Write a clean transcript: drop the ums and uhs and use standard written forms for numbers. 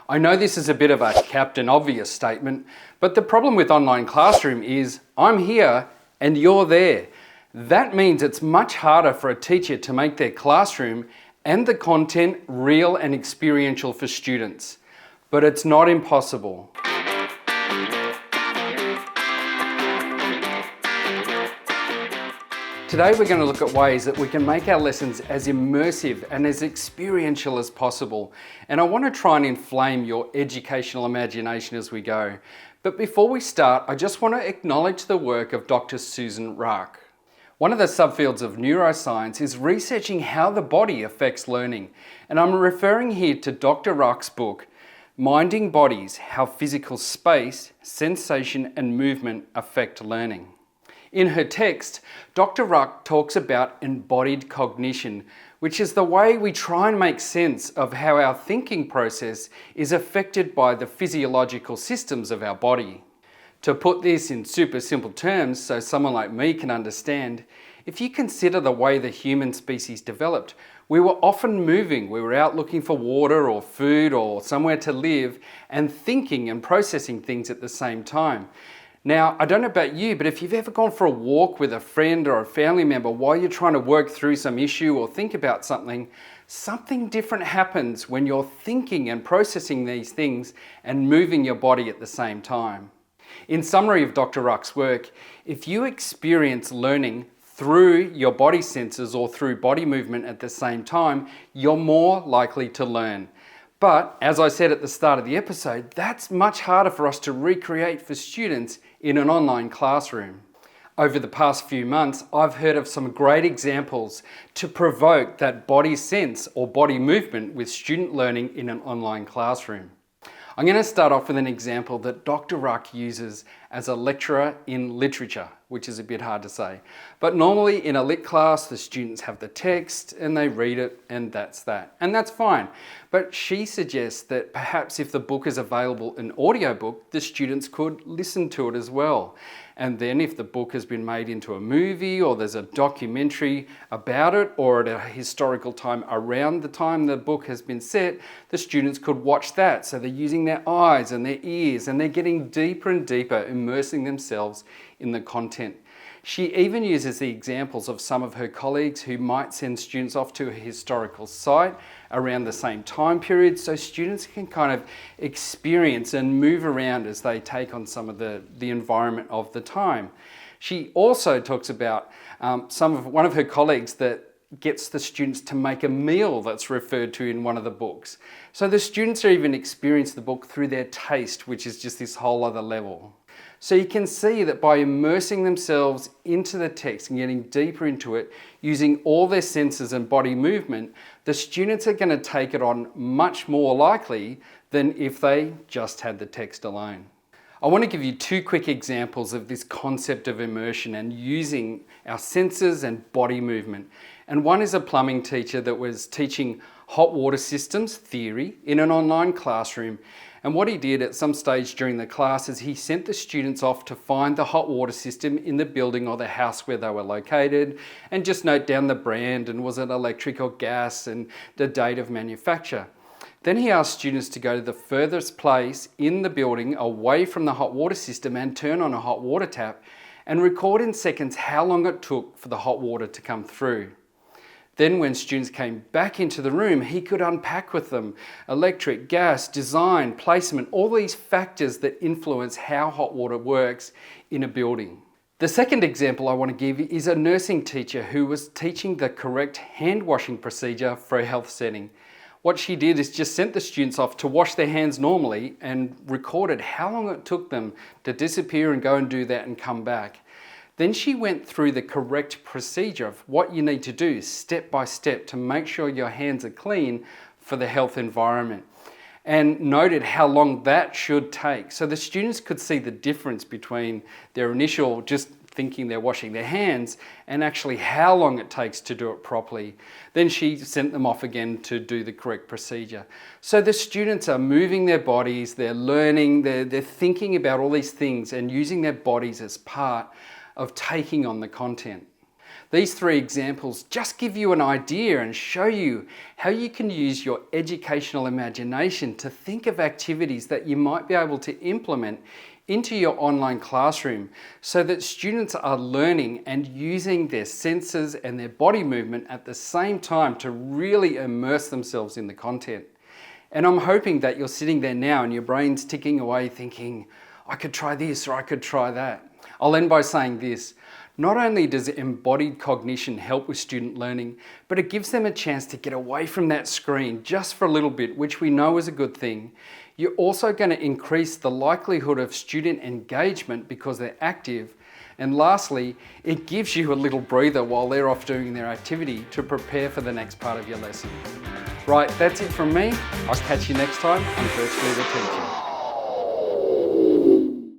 I know this is a bit of a Captain Obvious statement, but the problem with online classroom is I'm here and you're there. That means it's much harder for a teacher to make their classroom and the content real and experiential for students. But it's not impossible. Today we're going to look at ways that we can make our lessons as immersive and as experiential as possible. And I want to try and inflame your educational imagination as we go. But before we start, I just want to acknowledge the work of Dr Susan Hrach. One of the subfields of neuroscience is researching how the body affects learning. And I'm referring here to Dr Hrach's book, Minding Bodies: How Physical Space, Sensation and Movement Affect Learning. In her text, Dr Hrach talks about embodied cognition, which is the way we try and make sense of how our thinking process is affected by the physiological systems of our body. To put this in super simple terms so someone like me can understand, if you consider the way the human species developed, we were often moving. We were out looking for water or food or somewhere to live and thinking and processing things at the same time. Now, I don't know about you, but if you've ever gone for a walk with a friend or a family member while you're trying to work through some issue or think about something different happens when you're thinking and processing these things and moving your body at the same time. In summary of Dr. Hrach's work, if you experience learning through your body senses or through body movement at the same time, you're more likely to learn. But as I said at the start of the episode, that's much harder for us to recreate for students in an online classroom. Over the past few months, I've heard of some great examples to provoke that body sense or body movement with student learning in an online classroom. I'm going to start off with an example that Dr. Hrach uses as a lecturer in literature, which is a bit hard to say. But normally in a lit class, the students have the text and they read it and that's that. And that's fine. But she suggests that perhaps if the book is available in audiobook, the students could listen to it as well. And then if the book has been made into a movie or there's a documentary about it or at a historical time around the time the book has been set, the students could watch that. So they're using their eyes and their ears and they're getting deeper and deeper, immersing themselves in the content. She even uses the examples of some of her colleagues who might send students off to a historical site around the same time period so students can kind of experience and move around as they take on some of the environment of the time. She also talks about one of her colleagues that gets the students to make a meal that's referred to in one of the books. So the students are even experiencing the book through their taste, which is just this whole other level. So you can see that by immersing themselves into the text and getting deeper into it, using all their senses and body movement, the students are going to take it on much more likely than if they just had the text alone. I want to give you two quick examples of this concept of immersion and using our senses and body movement. And one is a plumbing teacher that was teaching hot water systems theory in an online classroom. And what he did at some stage during the class is he sent the students off to find the hot water system in the building or the house where they were located and just note down the brand and was it electric or gas and the date of manufacture. Then he asked students to go to the furthest place in the building away from the hot water system and turn on a hot water tap and record in seconds how long it took for the hot water to come through. Then when students came back into the room, he could unpack with them electric, gas, design, placement, all these factors that influence how hot water works in a building. The second example I want to give you is a nursing teacher who was teaching the correct hand washing procedure for a health setting. What she did is just sent the students off to wash their hands normally and recorded how long it took them to disappear and go and do that and come back. Then she went through the correct procedure of what you need to do step by step to make sure your hands are clean for the health environment and noted how long that should take. So the students could see the difference between their initial just thinking they're washing their hands and actually how long it takes to do it properly. Then she sent them off again to do the correct procedure. So the students are moving their bodies, they're learning, they're thinking about all these things and using their bodies as part of taking on the content. These three examples just give you an idea and show you how you can use your educational imagination to think of activities that you might be able to implement into your online classroom so that students are learning and using their senses and their body movement at the same time to really immerse themselves in the content. And I'm hoping that you're sitting there now and your brain's ticking away thinking, I could try this or I could try that. I'll end by saying this. Not only does embodied cognition help with student learning, but it gives them a chance to get away from that screen just for a little bit, which we know is a good thing. You're also going to increase the likelihood of student engagement because they're active. And lastly, it gives you a little breather while they're off doing their activity to prepare for the next part of your lesson. Right, that's it from me. I'll catch you next time on Virtually the Teacher.